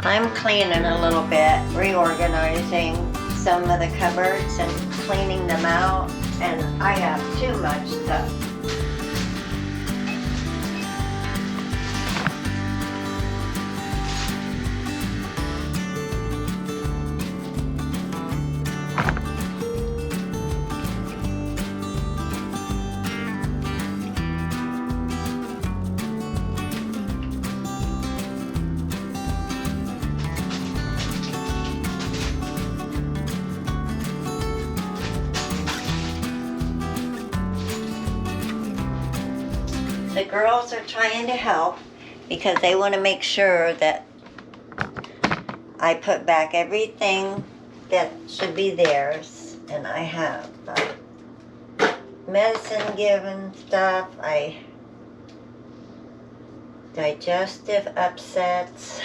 I'm cleaning a little bit, reorganizing some of the cupboards and cleaning them out, and I have too much stuff. The girls are trying to help because they want to make sure that I put back everything that should be theirs. And I have medicine given stuff, digestive upsets,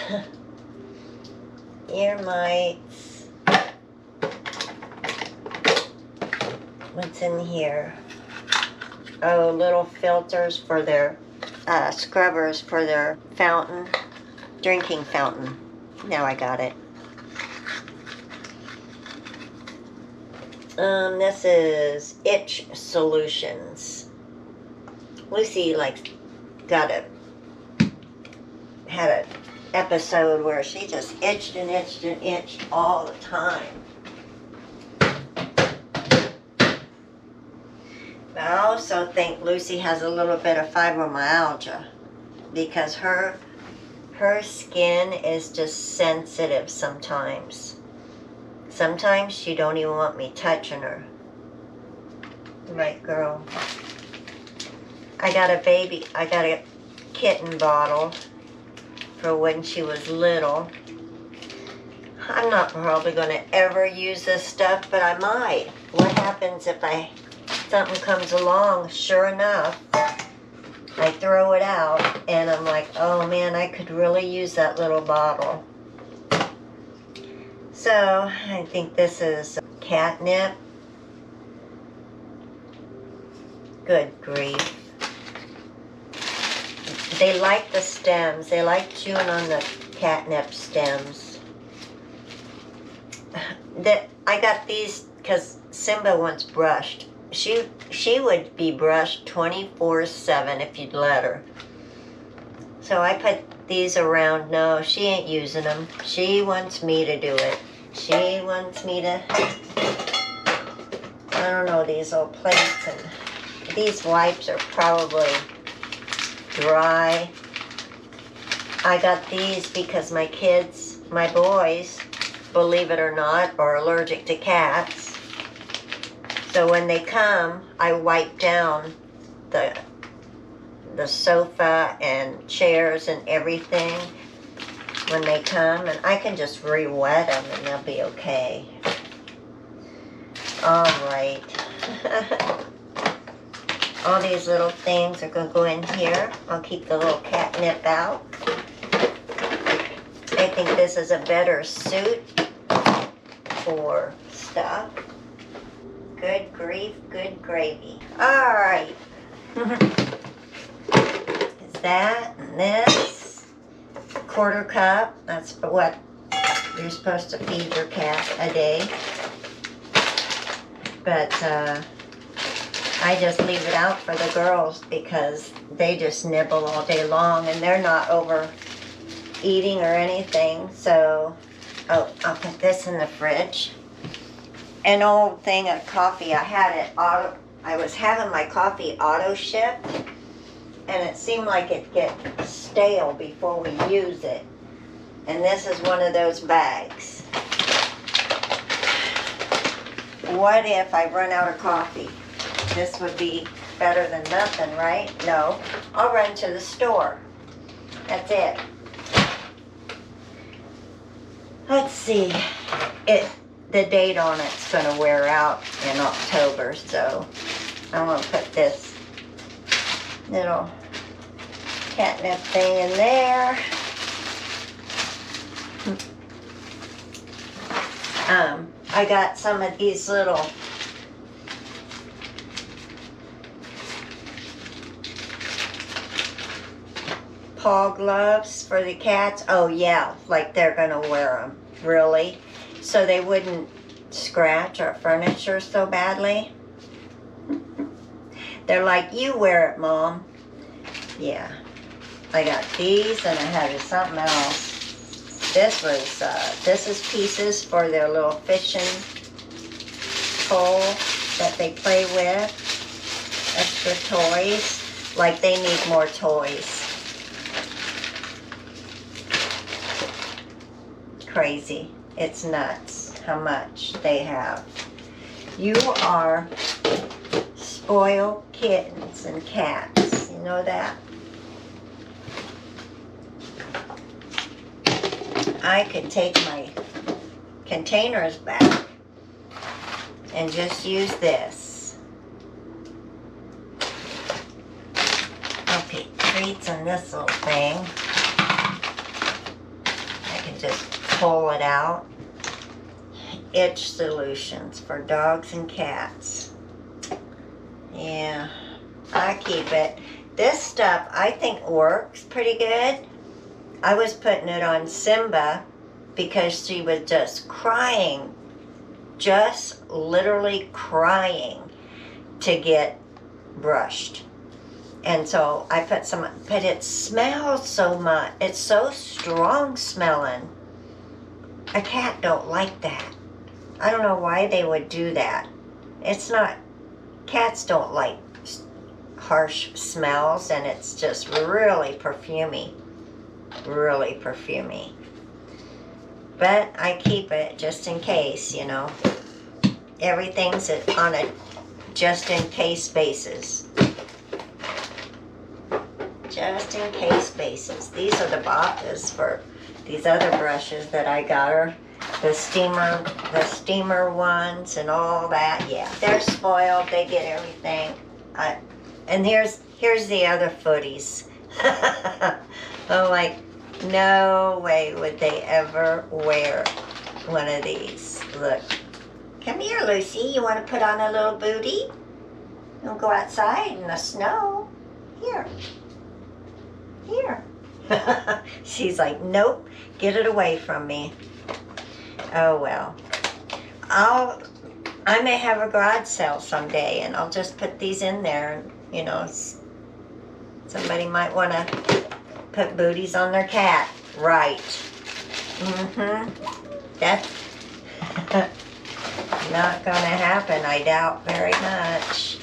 ear mites. What's in here? Oh, little filters for their scrubbers for their fountain, drinking fountain. Now I got it. This is itch solutions. Lucy had an episode where she just itched and itched and itched all the time. I also think Lucy has a little bit of fibromyalgia because her skin is just sensitive sometimes. Sometimes she don't even want me touching her. Right, girl. I got a kitten bottle for when she was little. I'm not probably going to ever use this stuff, but I might. What happens if something comes along? Sure enough, I throw it out and I'm like, oh man, I could really use that little bottle. So I think this is catnip. Good grief. They like the stems. They like chewing on the catnip stems. I got these because Simba wants brushed. She would be brushed 24/7 if you'd let her. So I put these around. No, she ain't using them. She wants me to do it. She wants me to, I don't know, these old plates, and these wipes are probably dry. I got these because my kids, my boys, believe it or not, are allergic to cats. So when they come, I wipe down the sofa and chairs and everything when they come, and I can just re-wet them and they'll be okay. All right. All these little things are going to go in here. I'll keep the little catnip out. I think this is a better suit for stuff. Good grief, good gravy. All right. Is that and this? Quarter cup. That's what you're supposed to feed your cat a day. But I just leave it out for the girls because they just nibble all day long and they're not overeating or anything. So, oh, I'll put this in the fridge. An old thing of coffee, I was having my coffee auto shipped, and it seemed like it get stale before we use it. And this is one of those bags. What if I run out of coffee? This would be better than nothing, right? No, I'll run to the store. That's it. Let's see. The date on it's going to wear out in October, so I'm going to put this little catnip thing in there. I got some of these little paw gloves for the cats. Oh yeah, like they're gonna wear them. Really? So they wouldn't scratch our furniture so badly? They're like, you wear it, Mom. Yeah. I got these, and I had something else. This is pieces for their little fishing pole that they play with. Extra toys. Like they need more toys. Crazy. It's nuts how much they have. You are spoiled kittens and cats. You know that? I could take my containers back and just use this. Okay, treats in this little thing. I can just pull it out. Itch solutions for dogs and cats. Yeah, I keep it. This stuff I think works pretty good. I was putting it on Simba because she was just crying, just literally crying to get brushed. And so I put some, but it smells so much. It's so strong smelling. A cat don't like that. I don't know why they would do that. It's not, cats don't like harsh smells, and it's just really perfumey. Really perfumey. But I keep it just in case, you know. Everything's on a just in case basis. Just in case basis. These are the boxes for these other brushes that I got her. The steamer ones and all that. Yeah, they're spoiled. They get everything. And here's the other footies. I'm like, no way would they ever wear one of these. Look. Come here, Lucy. You want to put on a little booty? You'll go outside in the snow. Here. Here. She's like, nope. Get it away from me. Oh, well. I may have a garage sale someday, and I'll just put these in there. And, you know, somebody might want to put booties on their cat. Right. That's not going to happen, I doubt very much.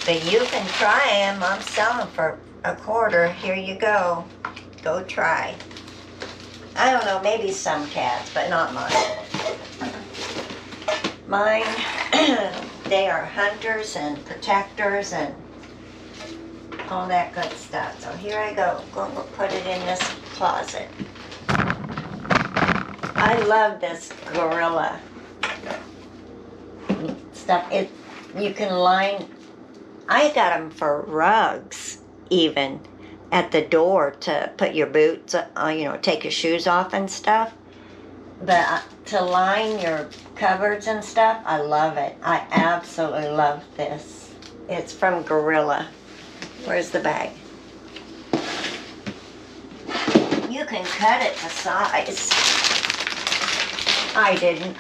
But you can try them. I'm selling for $25. Here you go. Go try. I don't know, maybe some cats, but not mine. Mine, they are hunters and protectors and all that good stuff. So here I go. Go put it in this closet. I love this gorilla stuff. You can line. I got them for rugs, even at the door to put your boots, you know, take your shoes off and stuff. But to line your cupboards and stuff, I love it. I absolutely love this. It's from Gorilla. Where's the bag? You can cut it to size. I didn't.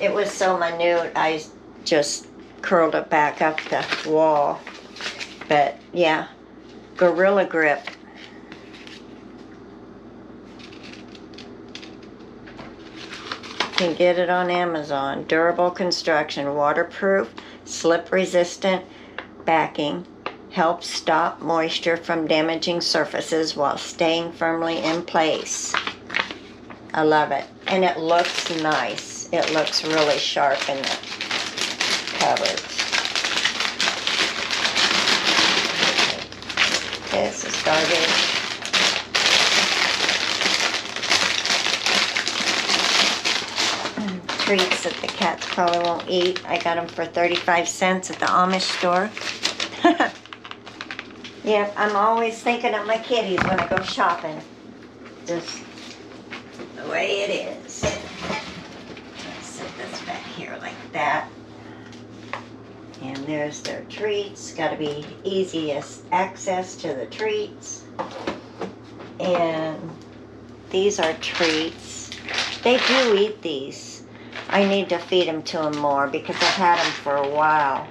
It was so minute, I just curled it back up the wall. But yeah, Gorilla Grip. You can get it on Amazon. Durable construction, waterproof, slip resistant backing. Helps stop moisture from damaging surfaces while staying firmly in place. I love it. And it looks nice. It looks really sharp in the cupboards. This is garbage. Treats that the cats probably won't eat. I got them for 35 cents at the Amish store. Yep, I'm always thinking of my kitties when I go shopping. Just the way it is. Let's set this back here like that. And there's their treats. Got to be easiest access to the treats. And these are treats. They do eat these. I need to feed them to them more because I've had them for a while.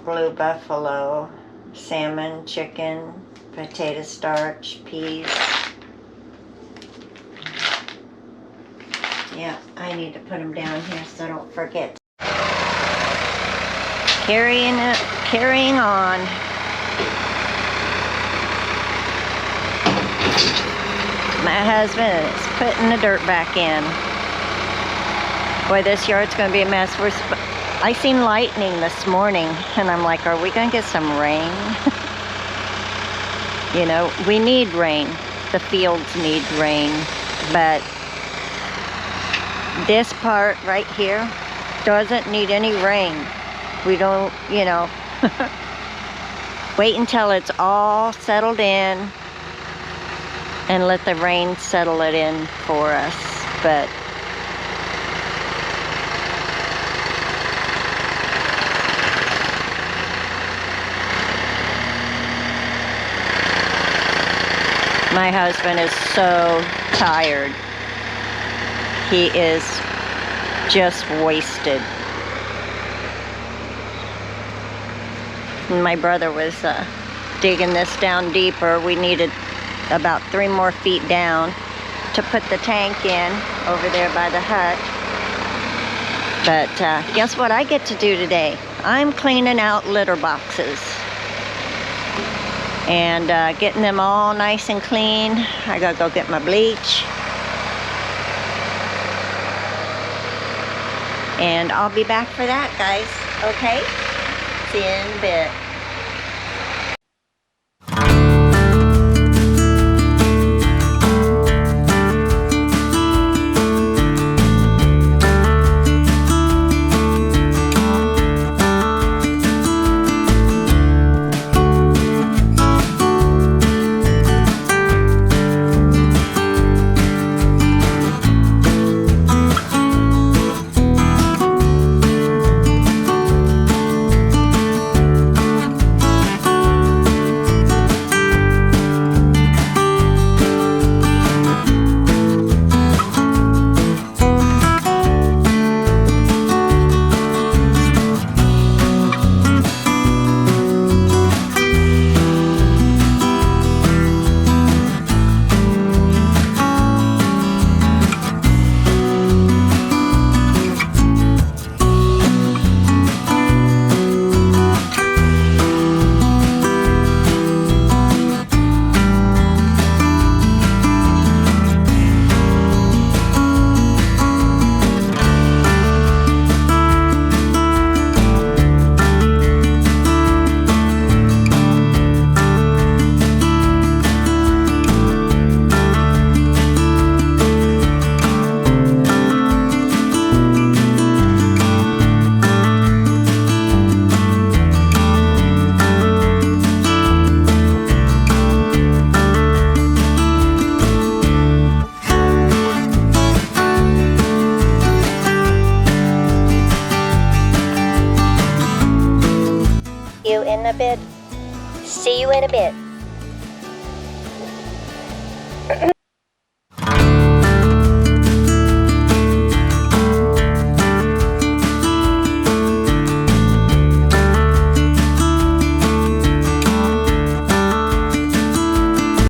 Blue buffalo, salmon, chicken, potato starch, peas. Yeah, I need to put them down here so I don't forget. Carrying on. My husband is putting the dirt back in. Boy, this yard's gonna be a mess. I seen lightning this morning and I'm like, are we gonna get some rain? You know, we need rain. The fields need rain, but this part right here doesn't need any rain. We don't, you know, wait until it's all settled in and let the rain settle it in for us. But my husband is so tired. He is just wasted. My brother was digging this down deeper. We needed about 3 more feet down to put the tank in over there by the hut. But guess what I get to do today? I'm cleaning out litter boxes and getting them all nice and clean. I gotta go get my bleach. And I'll be back for that, guys. Okay? See you in a bit. In a bit. See you in a bit.